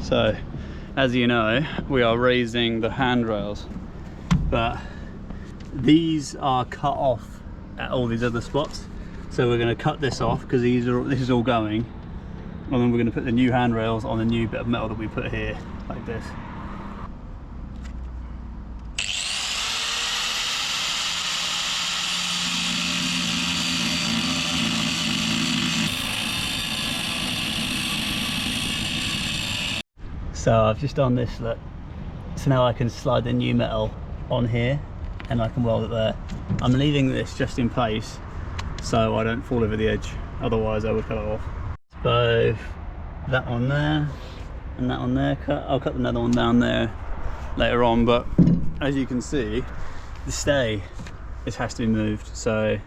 So as you know, we are raising the handrails, but these are cut off at all these other spots. So we're going to cut this off because this is all going, and then we're going to put the new handrails on the new bit of metal that we put here, like this. So I've just done this, look. So now I can slide the new metal on here and I can weld it there. I'm leaving this just in place so I don't fall over the edge, otherwise I would cut it off. Both that one there and that one there cut. I'll cut another one down there later on, but as you can see, the stay has to be moved. So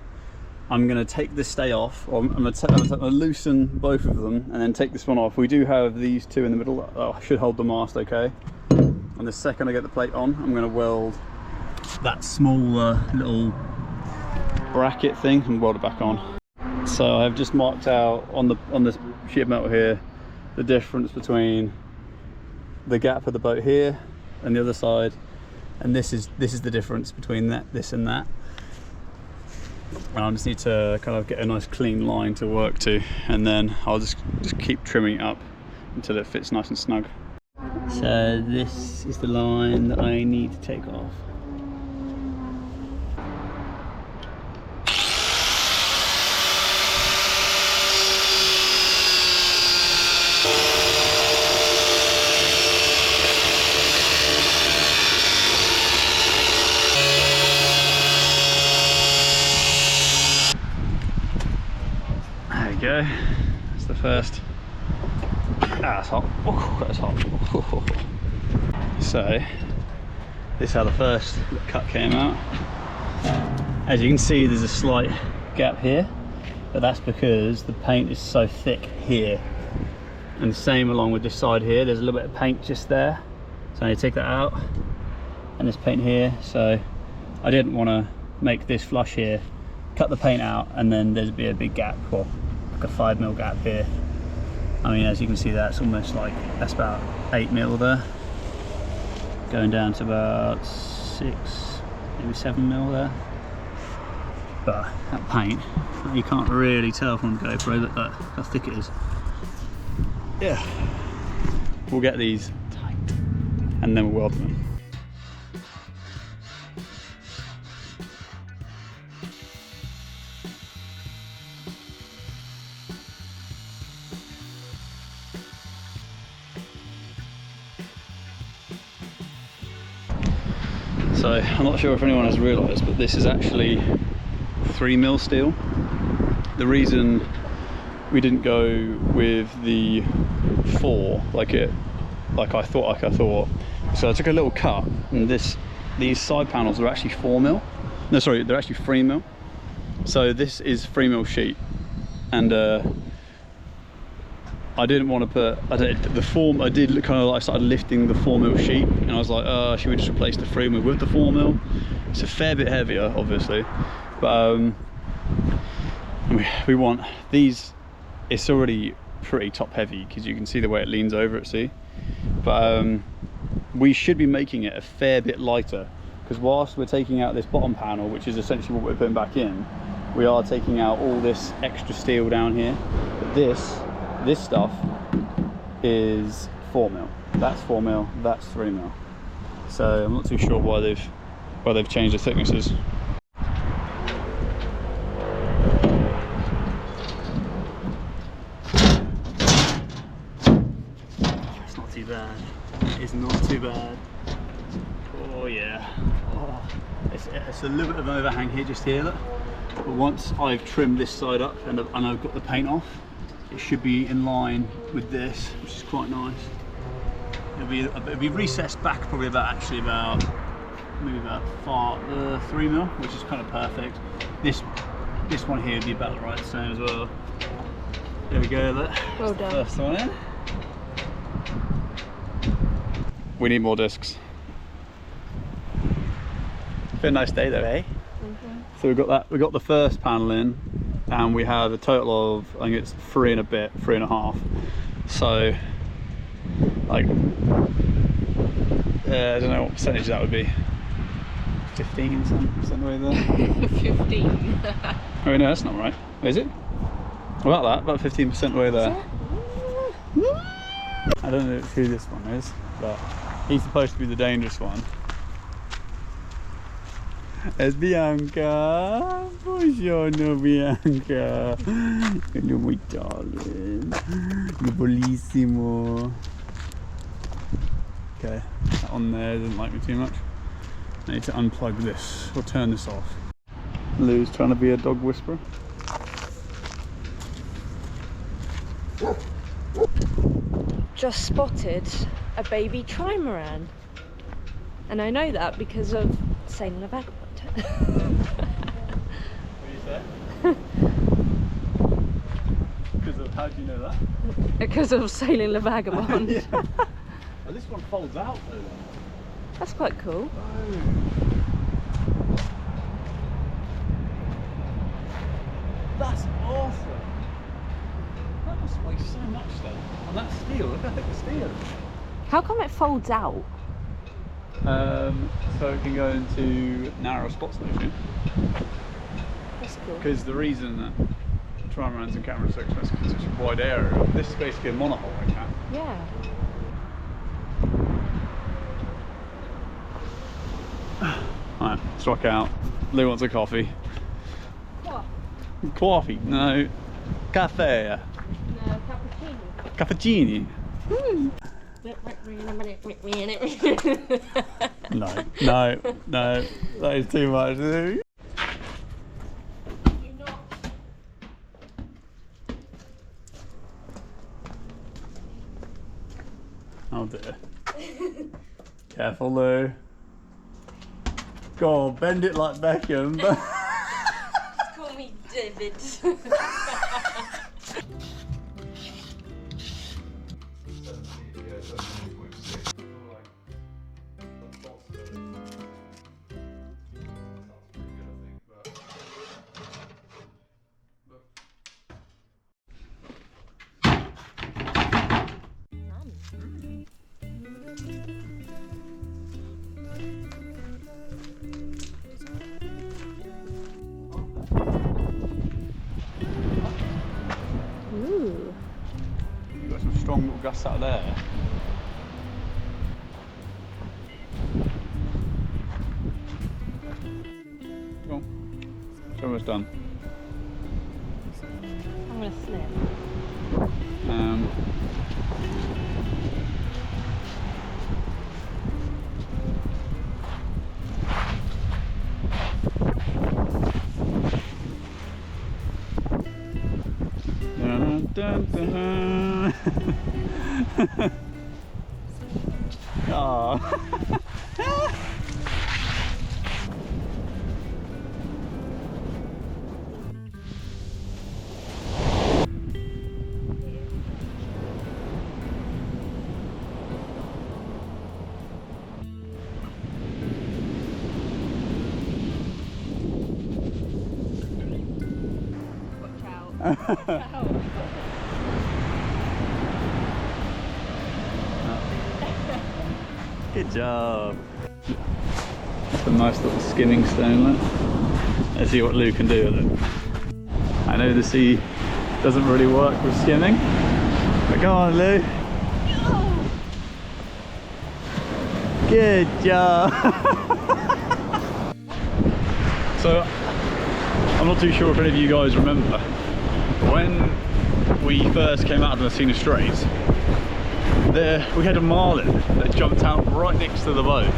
I'm going to take this stay off, or I'm going to loosen both of them and then take this one off. We do have these two in the middle that should hold the mast okay. And the second I get the plate on, I'm going to weld that smaller little bracket thing and weld it back on. So I've just marked out on this sheet of metal here the difference between the gap of the boat here and the other side, and this is the difference between this and that. And I just need to kind of get a nice clean line to work to, and then I'll just keep trimming it up until it fits nice and snug. So this is the line that I need to take off. Go. That's the first. That's hot. Oh, that's hot. Oh. So this is how the first cut came out. As you can see, there's a slight gap here, but that's because the paint is so thick here, and the same along with this side here. There's a little bit of paint just there, so I need to take that out, and this paint here. So I didn't want to make this flush here, cut the paint out, and then there'd be a big gap, or a 5mm gap here. I mean, as you can see, that's almost like, that's about 8mm there, going down to about 6, maybe 7mm there. But that paint, you can't really tell from the GoPro that how thick it is. Yeah, we'll get these tight and then we'll weld them. So I'm not sure if anyone has realised, but this is actually 3mm steel. The reason we didn't go with the 4 like I thought, so I took a little cut, and these side panels are actually 4mm. No, sorry, they're actually 3mm. So this is 3mm sheet, and I didn't want to put, I did kind of like started lifting the 4mm sheet, and I was like, should we just replace the 3mm with the 4mm? It's a fair bit heavier, obviously, but we want these. It's already pretty top heavy because you can see the way it leans over it, see? But we should be making it a fair bit lighter, because whilst we're taking out this bottom panel, which is essentially what we're putting back in, we are taking out all this extra steel down here. But this stuff is 4mm. That's 4mm, that's 3mm. So I'm not too sure why they've changed the thicknesses. It's not too bad. It's not too bad. Oh yeah. Oh, it's a little bit of an overhang here, just here, look. But once I've trimmed this side up and I've got the paint off, it should be in line with this, which is quite nice. It'll be recessed back probably maybe about 3mm, which is kind of perfect. This one here would be about right the same as well. There we go. Well done. First one in. We need more discs. Been a nice day though, eh? Mm-hmm. So we got the first panel in, and we have a total of, I think it's 3 and a bit, 3.5. So like, I don't know what percentage that would be. 15 some way there. 15. Oh no, that's not right. Is it? About that, about 15% way there. I don't know who this one is, but he's supposed to be the dangerous one. It's Bianca. Buongiorno Bianca. Hello my darling. You're bellissimo. Okay, that one there doesn't like me too much. I need to unplug this or turn this off. Lou's trying to be a dog whisperer. Just spotted a baby trimaran, and I know that because of Sailing the Vagabond. What do you say? Because of, how do you know that? Because of Sailing the Vagabond. Yeah. Oh, this one folds out though. That's quite cool. Oh. That's awesome. That must weigh so much then. And that's steel, look how thick the steel is. How come it folds out? So it can go into narrow spots motion. That's cool. Because the reason that trimarans and catamarans are so expensive is such a wide area. This is basically a monohull like that. Yeah. Alright, struck out. Lou wants a coffee. What? Coffee? No. Cafe. No, cappuccino. Cappuccini. No, that is too much. Oh dear. Careful, Lou. Go on, bend it like Beckham. Call me David. Ooh. You've got some strong little gusts out there. Go on. It's almost done. I'm gonna slip. Dun, dun, dun. Aww. Watch out. Good job. That's a nice little skimming stone. Let's see what Lou can do with it. I know the sea doesn't really work with skimming, but go on, Lou. Good job. So, I'm not too sure if any of you guys remember, when we first came out of the Messina Straits, we had a marlin that jumped out right next to the boat.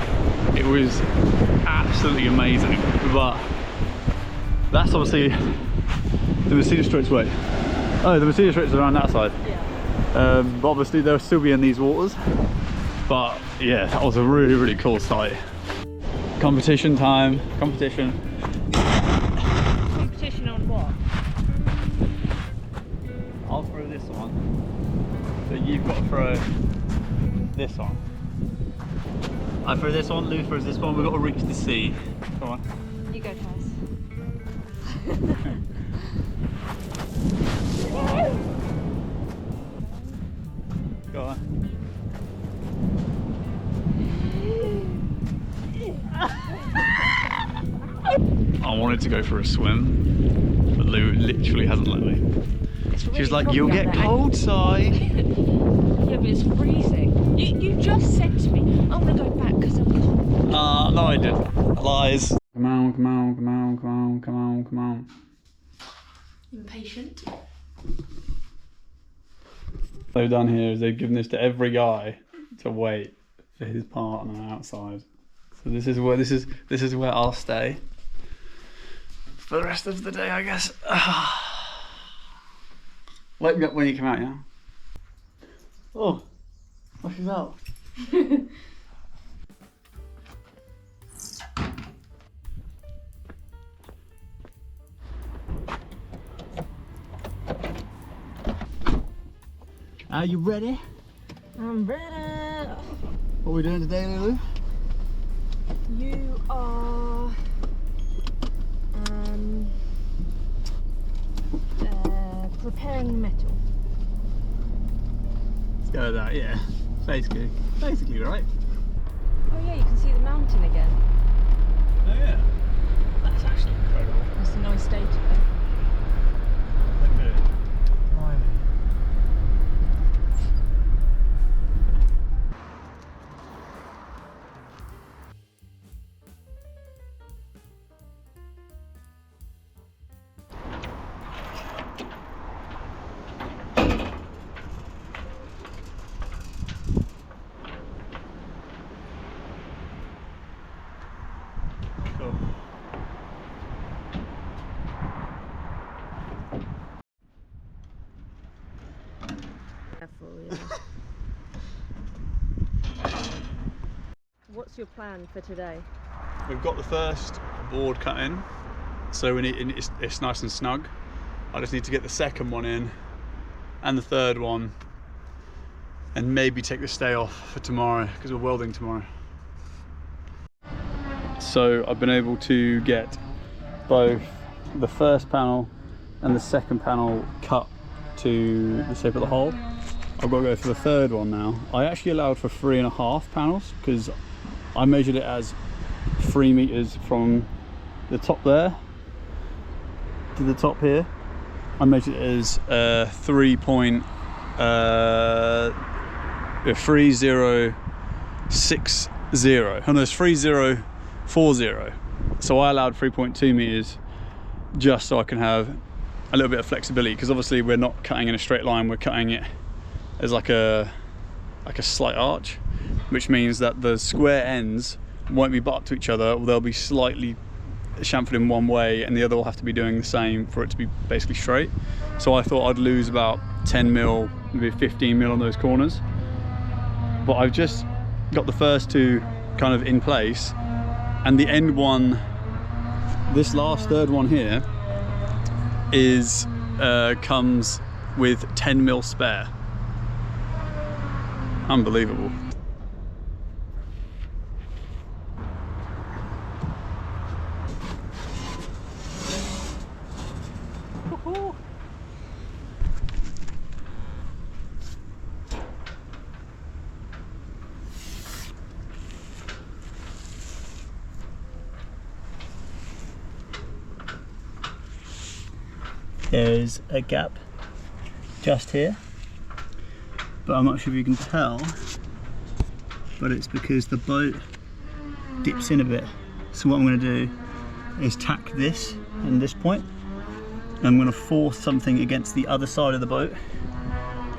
It was absolutely amazing, but that's obviously the Messina Straits way. Oh, the Messina Straits are around that side. Yeah. But obviously they'll still be in these waters. But yeah, that was a really, really cool sight. Competition time. Competition. Competition on what? I'll throw this one. So you've got to throw this one. I throw this one, Lou throws this one. We've got to reach the sea. Come on. You go first. Go on. wanted to go for a swim, but Lou literally hasn't let me. Really She was like, cold "You'll out get there. cold, Si." Yeah, but it's freezing. You just said to me, I'm going to go back because I'm cold. No I didn't. Lies. Come on, come on, come on, come on, come on, come on. Impatient. What they've done here is they've given this to every guy to wait for his partner outside. So this is where I'll stay for the rest of the day, I guess. Wake me up when you come out, yeah? Oh, what is that? Are you ready? I'm ready. What are we doing today, Lulu? You are preparing metal. Let's go with that, yeah. Basically, right? Oh yeah, you can see the mountain again. Oh yeah. That's actually incredible. It's a nice day today. Look at it. Blimey. Cool. Careful, yeah. What's your plan for today? We've got the first board cut in, so we need it's nice and snug. I just need to get the second one in and the third one, and maybe take the stay off for tomorrow because we're welding tomorrow. So I've been able to get both the first panel and the second panel cut to the shape of the hole. I've got to go for the third one now. I actually allowed for 3.5 panels because I measured it as 3 meters from the top there to the top here. I measured it as 3060. Oh no, it's 3040. So I allowed 3.2 meters just so I can have a little bit of flexibility, because obviously we're not cutting in a straight line, we're cutting it as like a slight arch, which means that the square ends won't be butt up to each other, or they'll be slightly chamfered in one way and the other will have to be doing the same for it to be basically straight. So I thought I'd lose about 10 mil, maybe 15 mil on those corners, but I've just got the first two kind of in place, and the end one, this last third one here, is comes with 10 mil spare. Unbelievable. There's a gap just here, but I'm not sure if you can tell, but it's because the boat dips in a bit. So what I'm going to do is tack this and this point, and I'm going to force something against the other side of the boat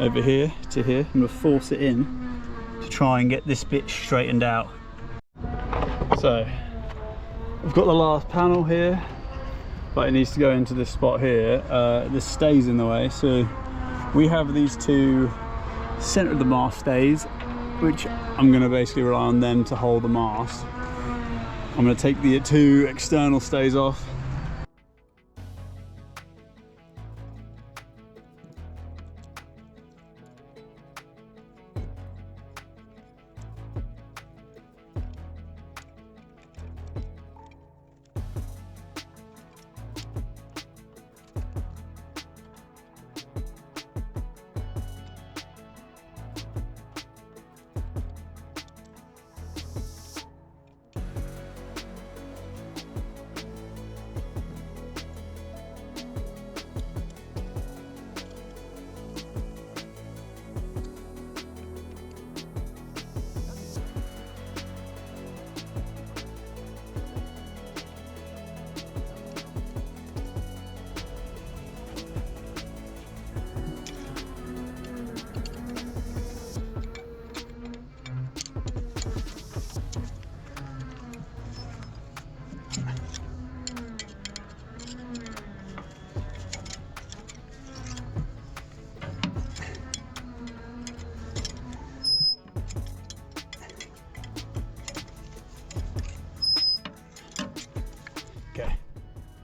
over here to here. I'm going to force it in to try and get this bit straightened out. So I've got the last panel here, but it needs to go into this spot here. This stays in the way, so we have these two center of the mast stays, which I'm going to basically rely on them to hold the mast. I'm going to take the two external stays off.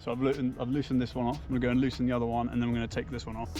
So I've loosened this one off. I'm gonna go and loosen the other one, and then I'm gonna take this one off.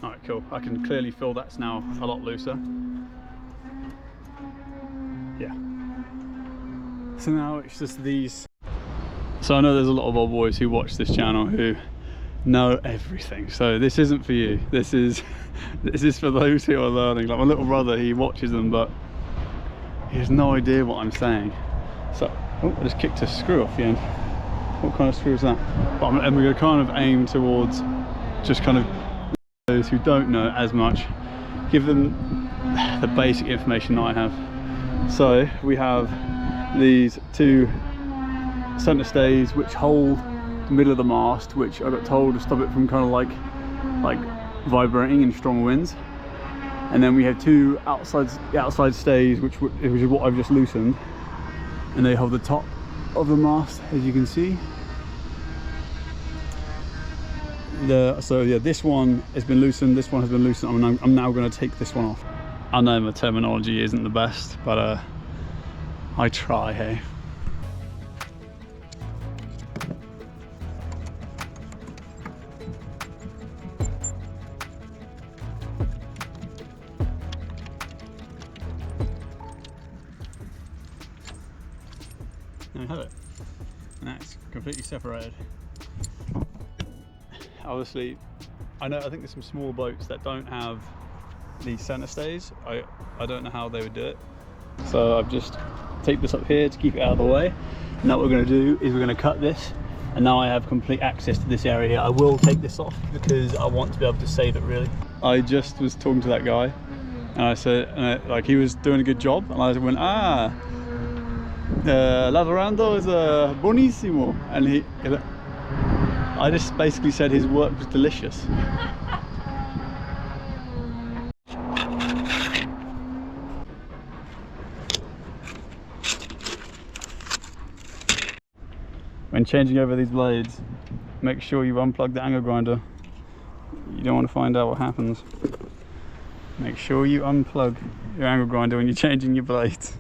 Alright, cool. I can clearly feel that's now a lot looser. Yeah. So now it's just these. So I know there's a lot of old boys who watch this channel who know everything. So this isn't for you. This is for those who are learning. Like my little brother, he watches them, but he has no idea what I'm saying. So, oh, I just kicked a screw off the end. What kind of screw is that? And we're going to kind of aim towards just kind of those who don't know as much, give them the basic information that I have. So we have these two center stays which hold the middle of the mast, which I got told to stop it from kind of like vibrating in strong winds. And then we have two outside stays which is what I've just loosened, and they hold the top of the mast, as you can see. So yeah, this one has been loosened, this one has been loosened. I'm now going to take this one off. I know my terminology isn't the best, but I try, hey. There we have it. And that's completely separated. Obviously, I think there's some small boats that don't have these center stays. I don't know how they would do it. So I've just taped this up here to keep it out of the way. Now what we're going to do is we're going to cut this, and now I have complete access to this area here. I will take this off because I want to be able to save it, really. I just was talking to that guy, and I said, like, he was doing a good job, and I went, lavorando is buonissimo, and I just basically said his work was delicious. When changing over these blades, make sure you unplug the angle grinder. You don't want to find out what happens. Make sure you unplug your angle grinder when you're changing your blades.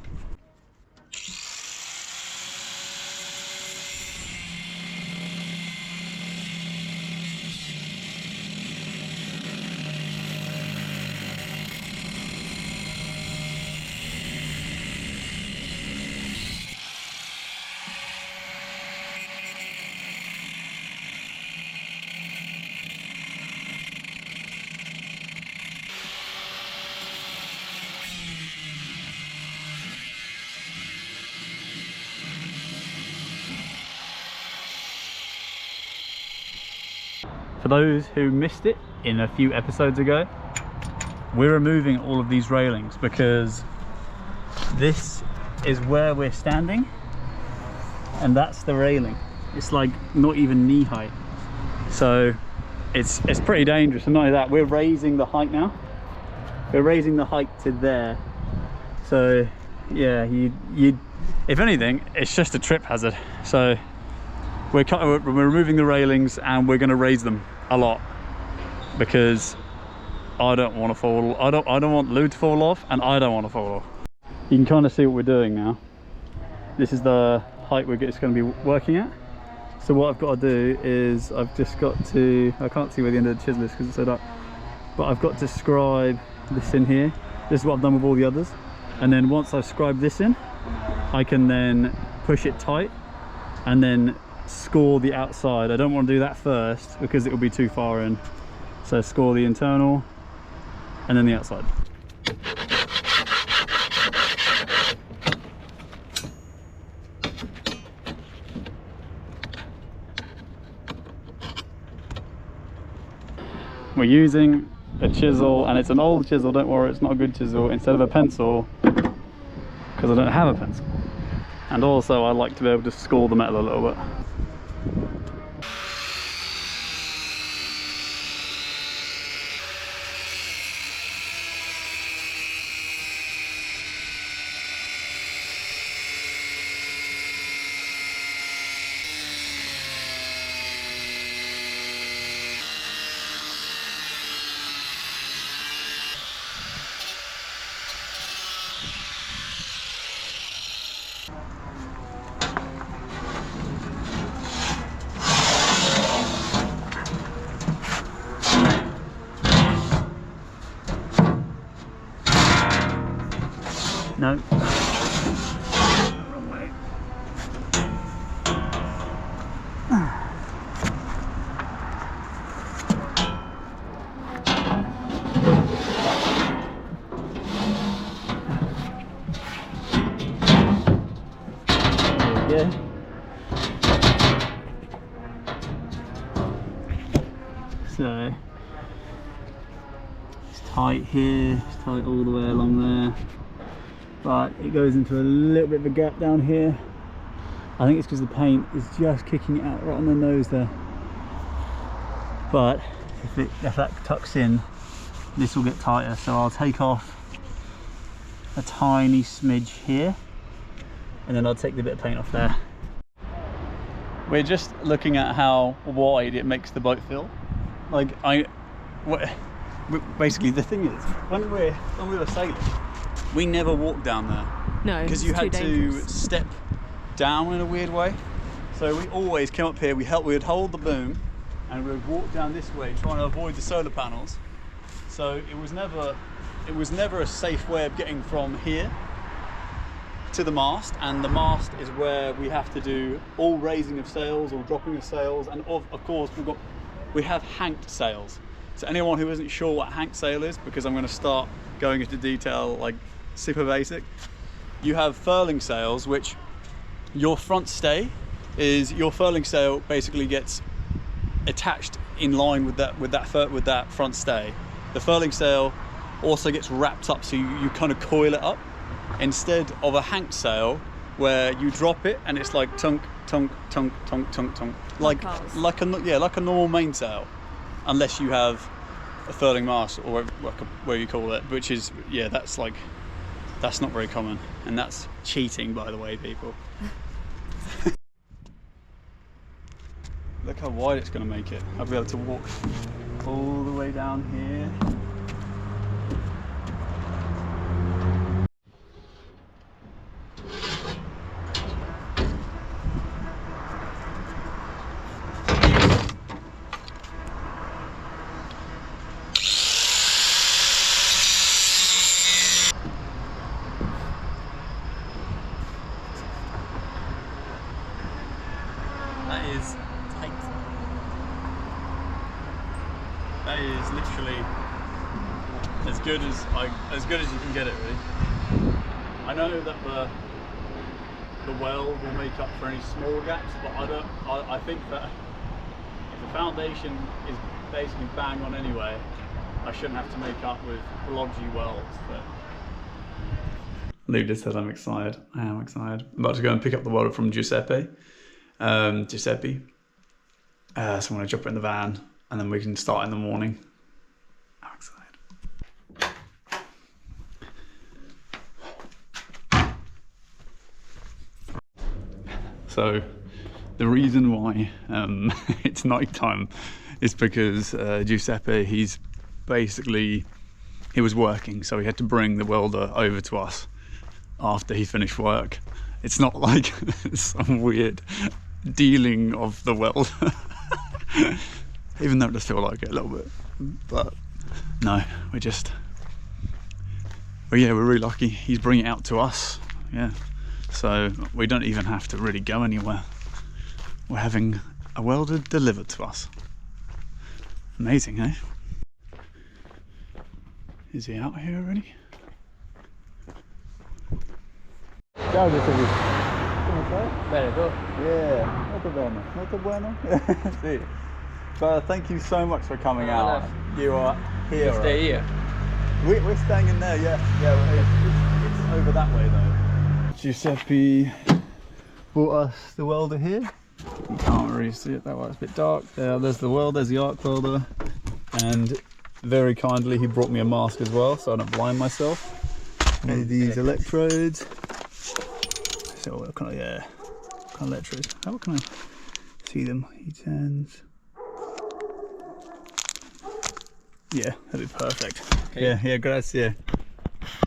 For those who missed it in a few episodes ago, we're removing all of these railings because this is where we're standing and that's the railing. It's like not even knee height, so it's pretty dangerous. And not only that, we're raising the height now. We're raising the height to there, so yeah, you if anything, it's just a trip hazard. So we're removing the railings and we're going to raise them a lot because I don't want to fall. I don't want Lou to fall off, and I don't want to fall off. You can kind of see what we're doing now. This is the height it's going to be working at. So what I've got to do is I've just got to, I can't see where the end of the chisel is because it's set up, but I've got to scribe this in here. This is what I've done with all the others, and then once I've scribed this in, I can then push it tight and then score the outside. I don't want to do that first because it will be too far in, so score the internal and then the outside. we're using a chisel, and it's an old chisel, don't worry, it's not a good chisel, instead of a pencil, because I don't have a pencil. And also I like to be able to score the metal a little bit. No. Wrong way. There we go. So it's tight here, it's tight all the way along there. But it goes into a little bit of a gap down here. I think it's because the paint is just kicking it out right on the nose there. But if that tucks in, this will get tighter. So I'll take off a tiny smidge here, and then I'll take the bit of paint off there. We're just looking at how wide it makes the boat feel. Like basically the thing is, when we were sailing, we never walked down there. No, because you had to step down in a weird way. So we always came up here, we would hold the boom and we would walk down this way trying to avoid the solar panels. So it was never a safe way of getting from here to the mast, and the mast is where we have to do all raising of sails or dropping of sails, and of course we have hanked sails. So anyone who isn't sure what hank sail is, because I'm going to start going into detail like super basic, you have furling sails, which your front stay is, your furling sail basically gets attached in line with that front stay. The furling sail also gets wrapped up, so you kind of coil it up, instead of a hank sail where you drop it and it's like tunk tunk tunk tunk tunk tunk, like a normal mainsail, unless you have a furling mast, or where you call it, which is, yeah, that's not very common, and that's cheating, by the way, people. Look how wide it's going to make it. I'll be able to walk all the way down here. That is tight. That is literally as good as you can get it, really. I know that the weld will make up for any small gaps, but I think that if the foundation is basically bang on anyway, I shouldn't have to make up with blodgy welds. But Luke just said I'm excited. I am excited. I'm about to go and pick up the welder from Giuseppe. So I'm going to drop it in the van, and then we can start in the morning. I'm excited. So the reason why it's night time is because Giuseppe, he was working, so he had to bring the welder over to us after he finished work. It's not like some weird dealing of the welder, even though it does feel like it a little bit. But no, we're really lucky. He's bringing it out to us, yeah. So we don't even have to really go anywhere. We're having a welder delivered to us. Amazing, eh? Is he out here already? Ciao Giuseppe. Come stai? Bene, tu? Yeah, molto bene, molto bueno. Sì. But thank you so much for coming out. You are here. Stay here. We're staying in there, yeah. It's over that way though. Giuseppe brought us the welder here. You can't really see it that way, it's a bit dark. There's the welder, there's the arc welder. And very kindly he brought me a mask as well so I don't blind myself. Made these electrodes. So what kind of electrodes? How can I see them? E10s. Yeah, that'd be perfect. Okay. Yeah, grazie.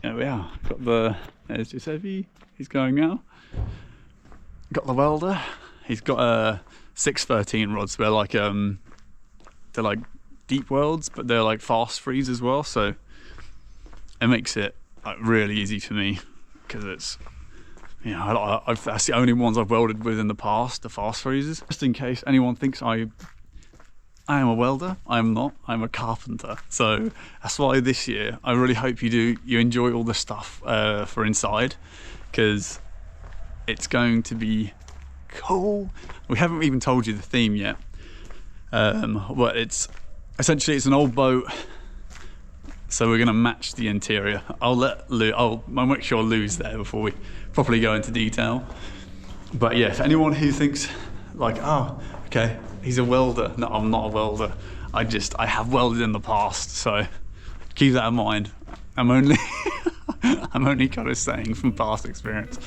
There we are. There's Giuseppe. He's going now. Got the welder. He's got a 613 rods. They're like deep welds, but they're like fast freeze as well. So it makes it like really easy for me because it's, you know, that's the only ones I've welded with in the past, the fast freezes. Just in case anyone thinks I am a welder, I'm not, I'm a carpenter. So that's why this year, I really hope you enjoy all the stuff for inside, because it's going to be cool. We haven't even told you the theme yet, but it's an old boat. So we're gonna match the interior. I'll make sure Lou's there before we properly go into detail. But yeah, for anyone who thinks like, oh, okay, he's a welder. No, I'm not a welder. I have welded in the past, so keep that in mind. I'm only kind of saying from past experience.